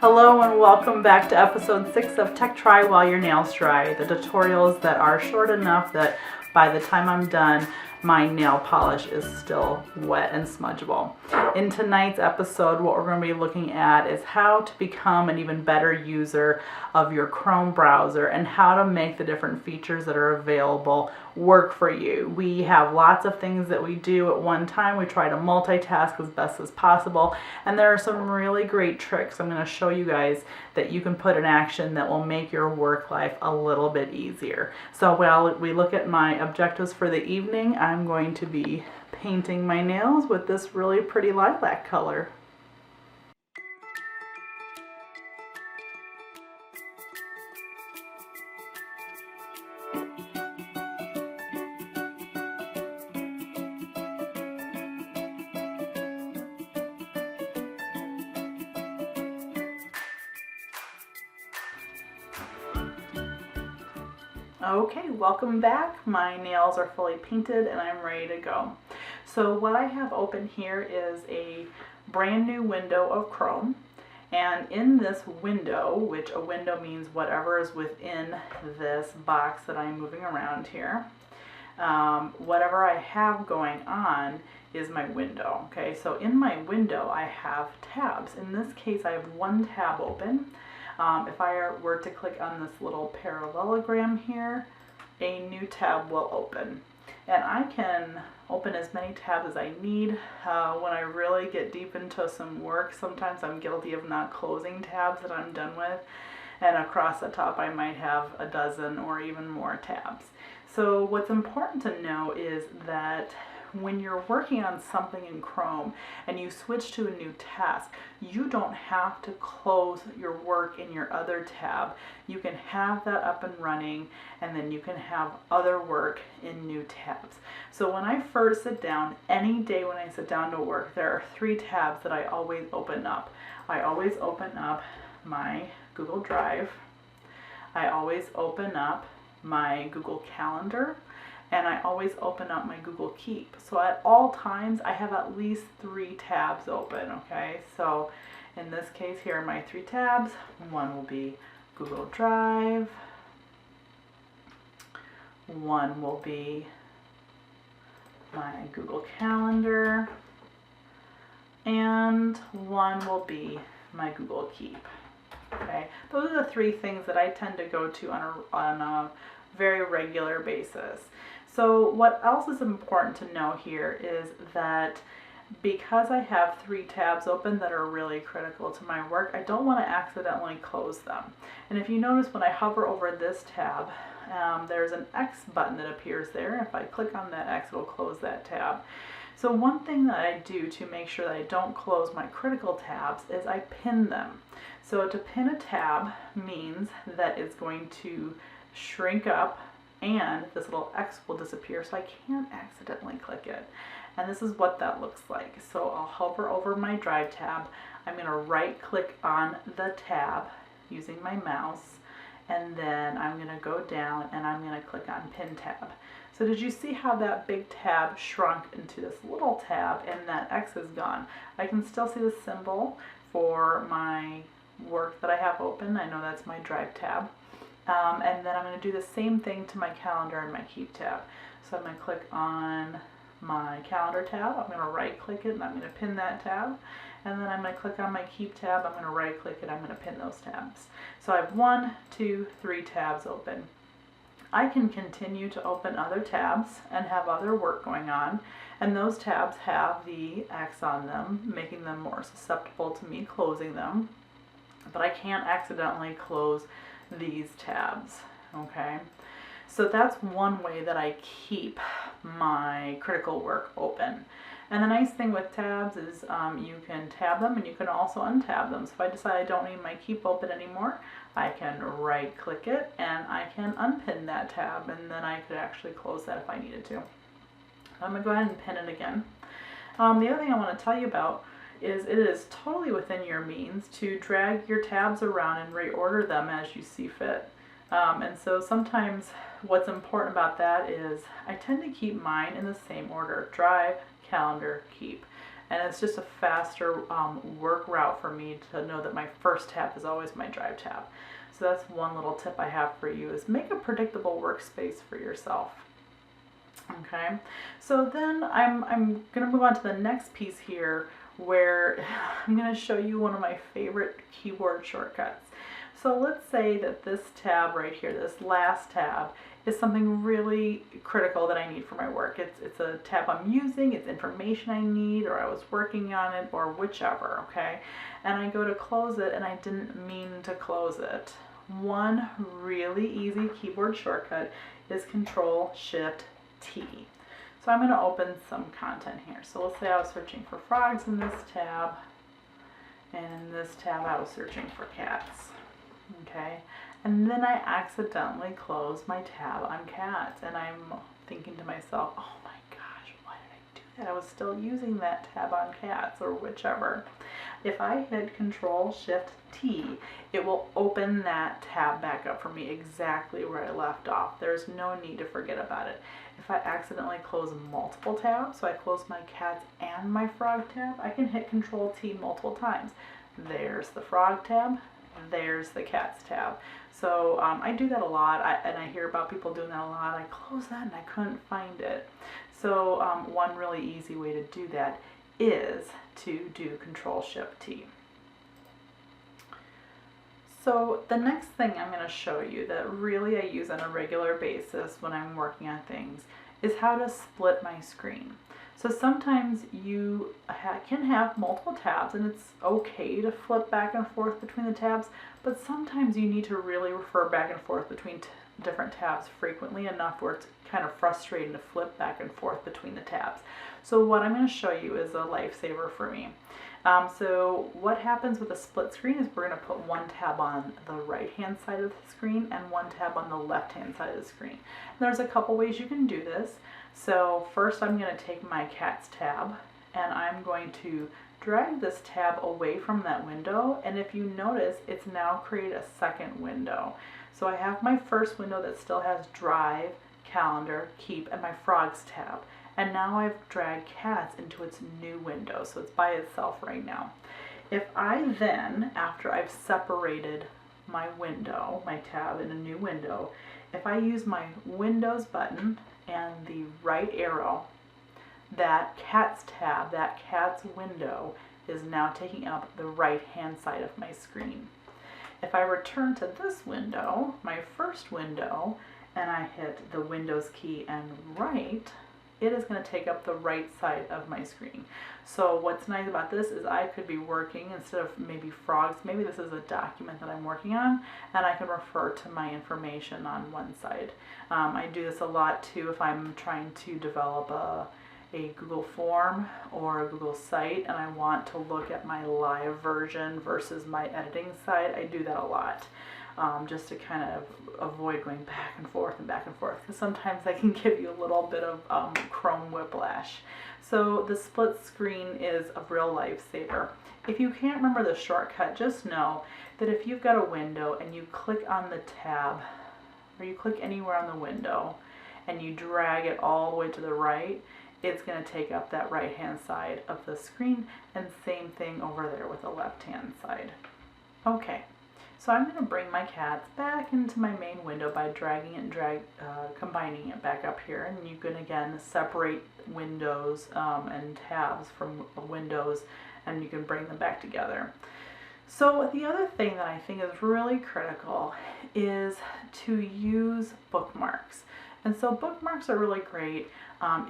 Hello and welcome back to episode 6 of Tech Try While Your Nails Dry, the tutorials that are short enough that by the time I'm done, my nail polish is still wet and smudgeable. In tonight's episode, what we're going to be looking at is how to become an even better user of your Chrome browser and how to make the different features that are available work for you. We have lots of things that we do at one time. We try to multitask as best as possible, and there are some really great tricks I'm going to show you guys that you can put in action that will make your work life a little bit easier. So while we look at my objectives for the evening, I'm going to be painting my nails with this really pretty lilac color. Okay, welcome back. My nails are fully painted and I'm ready to go. So what I have open here is a brand new window of Chrome, and in this window, which a window means whatever is within this box that I'm moving around here, whatever I have going on is my window. Okay, so in my window I have tabs. In this case I have one tab open. If I were to click on this little parallelogram here, a new tab will open. And I can open as many tabs as I need. When I really get deep into some work, sometimes I'm guilty of not closing tabs that I'm done with. And across the top I might have a dozen or even more tabs. So what's important to know is that when you're working on something in Chrome and you switch to a new task, you don't have to close your work in your other tab. You can have that up and running, and then you can have other work in new tabs. So when I first sit down, any day when I sit down to work, there are 3 tabs that I always open up. I always open up my Google Drive. I always open up my Google Calendar, and I always open up my Google Keep. So at all times I have at least 3 tabs open, okay? So in this case here are my 3 tabs. One will be Google Drive, one will be my Google Calendar, and one will be my Google Keep. Okay, those are the 3 things that I tend to go to on a very regular basis. So what else is important to know here is that because I have 3 tabs open that are really critical to my work, I don't want to accidentally close them. And if you notice, when I hover over this tab, there's an X button that appears there. If I click on that X, it'll close that tab. So one thing that I do to make sure that I don't close my critical tabs is I pin them. So to pin a tab means that it's going to shrink up and this little X will disappear, so I can't accidentally click it. And this is what that looks like. So I'll hover over my Drive tab. I'm going to right click on the tab using my mouse, and then I'm going to go down and I'm going to click on Pin tab. So did you see how that big tab shrunk into this little tab and that X is gone? I can still see the symbol for my work that I have open. I know that's my Drive tab. And then I'm going to do the same thing to my calendar and my Keep tab. So I'm going to click on my calendar tab. I'm going to right click it and I'm going to pin that tab. And then I'm going to click on my Keep tab. I'm going to right click it. I'm going to pin those tabs. So I have 1, 2, 3 tabs open. I can continue to open other tabs and have other work going on, and those tabs have the X on them, making them more susceptible to me closing them, but I can't accidentally close these tabs, okay? So that's one way that I keep my critical work open. And the nice thing with tabs is you can tab them and you can also untab them. So if I decide I don't need my Keep open anymore, I can right click it and I can unpin that tab, and then I could actually close that if I needed to. I'm going to go ahead and pin it again. The other thing I want to tell you about is it is totally within your means to drag your tabs around and reorder them as you see fit. And so sometimes what's important about that is I tend to keep mine in the same order: Drive, Calendar, Keep. And it's just a faster work route for me to know that my first tab is always my drive tab. So that's one little tip I have for you, is make a predictable workspace for yourself. Okay, so then I'm going to move on to the next piece here, where I'm going to show you one of my favorite keyboard shortcuts. So let's say that this tab right here, this last tab, is something really critical that I need for my work. It's a tab I'm using, it's information I need, or I was working on it, or whichever, okay? And I go to close it and I didn't mean to close it. One really easy keyboard shortcut is Control-Shift-T. So I'm going to open some content here. So let's say I was searching for frogs in this tab, and in this tab I was searching for cats. Okay, and then I accidentally closed my tab on cats, and I'm thinking to myself, oh my gosh, why did I do that? I was still using that tab on cats, or whichever. If I hit Control-Shift-T, it will open that tab back up for me exactly where I left off. There's no need to forget about it. If I accidentally close multiple tabs, so I close my cats and my frog tab, I can hit Control-T multiple times. There's the frog tab, there's the cats tab. So I do that a lot, and I hear about people doing that a lot. I closed that and I couldn't find it. So one really easy way to do that is to do Control-Shift-T. So the next thing I'm going to show you that really I use on a regular basis when I'm working on things is how to split my screen. So sometimes you can have multiple tabs, and it's okay to flip back and forth between the tabs, but sometimes you need to really refer back and forth between different tabs frequently enough where it's kind of frustrating to flip back and forth between the tabs. So what I'm going to show you is a lifesaver for me. So what happens with a split screen is we're going to put one tab on the right hand side of the screen and one tab on the left hand side of the screen. And there's a couple ways you can do this. So first I'm going to take my cats tab and I'm going to drag this tab away from that window, and if you notice, it's now created a second window. So I have my first window that still has drive, calendar, keep, and my frogs tab. And now I've dragged cats into its new window, so it's by itself right now. If I then, after I've separated my window, my tab in a new window, if I use my Windows button and the right arrow, that cats tab, that cats window, is now taking up the right hand side of my screen. If I return to this window, my first window, and I hit the Windows key and right, it is going to take up the right side of my screen. So what's nice about this is I could be working, instead of maybe frogs, maybe this is a document that I'm working on, and I can refer to my information on one side. I do this a lot too if I'm trying to develop a Google form or a Google site and I want to look at my live version versus my editing site. I do that a lot. Just to kind of avoid going back and forth, because sometimes I can give you a little bit of Chrome whiplash. So the split screen is a real lifesaver. If you can't remember the shortcut, just know that if you've got a window and you click on the tab, or you click anywhere on the window, and you drag it all the way to the right, it's going to take up that right hand side of the screen, and same thing over there with the left hand side. Okay. So I'm going to bring my cats back into my main window by dragging it and combining it back up here. And you can again separate windows and tabs from windows, and you can bring them back together. So the other thing that I think is really critical is to use bookmarks. And so bookmarks are really great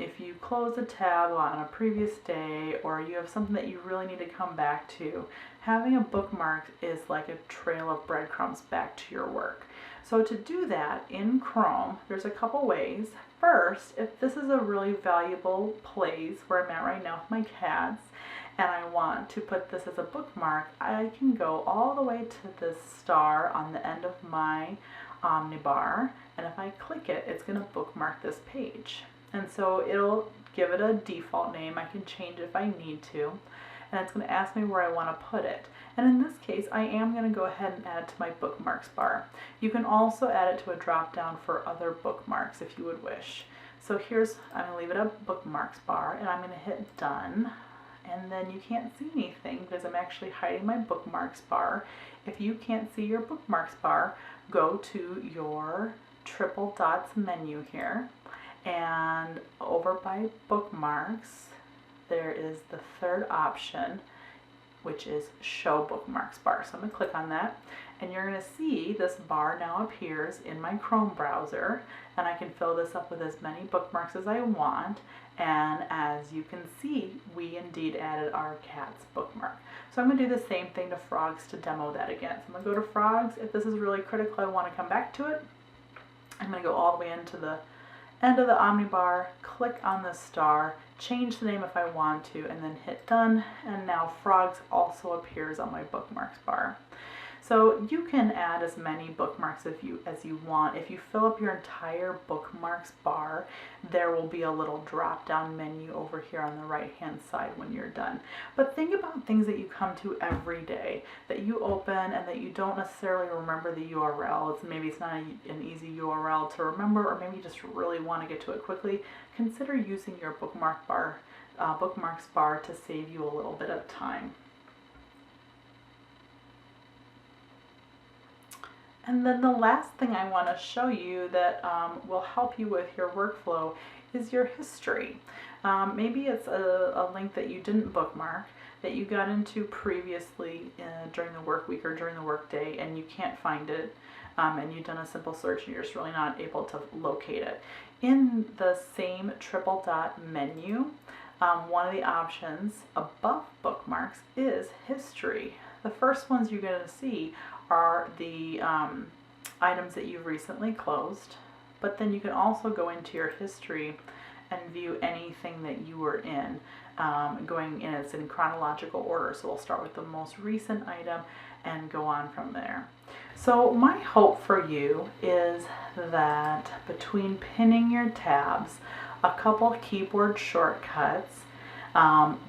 if you close a tab on a previous day, or you have something that you really need to come back to. Having a bookmark is like a trail of breadcrumbs back to your work. So to do that in Chrome, there's a couple ways. First, if this is a really valuable place where I'm at right now with my cats, and I want to put this as a bookmark, I can go all the way to this star on the end of my omnibar, and if I click it, it's going to bookmark this page. And so it'll give it a default name. I can change it if I need to, and it's going to ask me where I want to put it. And in this case, I am going to go ahead and add it to my bookmarks bar. You can also add it to a drop down for other bookmarks if you would wish. So I'm going to leave it a bookmarks bar, and I'm going to hit done. and then you can't see anything because I'm actually hiding my bookmarks bar. If you can't see your bookmarks bar, go to your triple dots menu here, and over by bookmarks there is the third option, which is show bookmarks bar. So I'm going to click on that, and you're going to see this bar now appears in my Chrome browser, and I can fill this up with as many bookmarks as I want. And as you can see, we indeed added our cat's bookmark. So I'm going to do the same thing to frogs to demo that again. So I'm going to go to frogs. If this is really critical, I want to come back to it. I'm going to go all the way into the end of the omnibar, click on the star, change the name if I want to, and then hit done. And now frogs also appears on my bookmarks bar. So you can add as many bookmarks as you want. If you fill up your entire bookmarks bar, there will be a little drop down menu over here on the right hand side when you're done. But think about things that you come to every day, that you open and that you don't necessarily remember the URL. Maybe it's not an easy URL to remember, or maybe you just really want to get to it quickly. Consider using your bookmarks bar to save you a little bit of time. And then the last thing I want to show you that will help you with your workflow is your history. Maybe it's a link that you didn't bookmark, that you got into previously during the work week or during the work day, and you can't find it, and you've done a simple search and you're just really not able to locate it. In the same triple dot menu, one of the options above bookmarks is history. The first ones you're going to see are the items that you've recently closed, but then you can also go into your history and view anything that you were in, it's in chronological order. So we'll start with the most recent item and go on from there. So my hope for you is that between pinning your tabs, a couple keyboard shortcuts,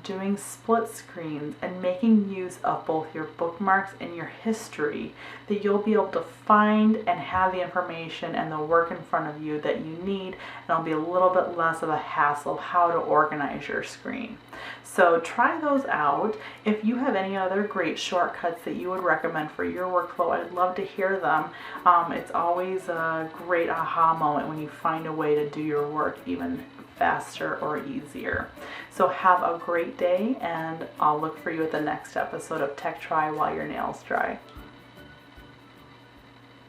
doing split screens, and making use of both your bookmarks and your history, that you'll be able to find and have the information and the work in front of you that you need, and it'll be a little bit less of a hassle of how to organize your screen. So try those out. If you have any other great shortcuts that you would recommend for your workflow, I'd love to hear them. It's always a great aha moment when you find a way to do your work even faster or easier. So have a great day, and I'll look for you at the next episode of Tech Try While Your Nails Dry.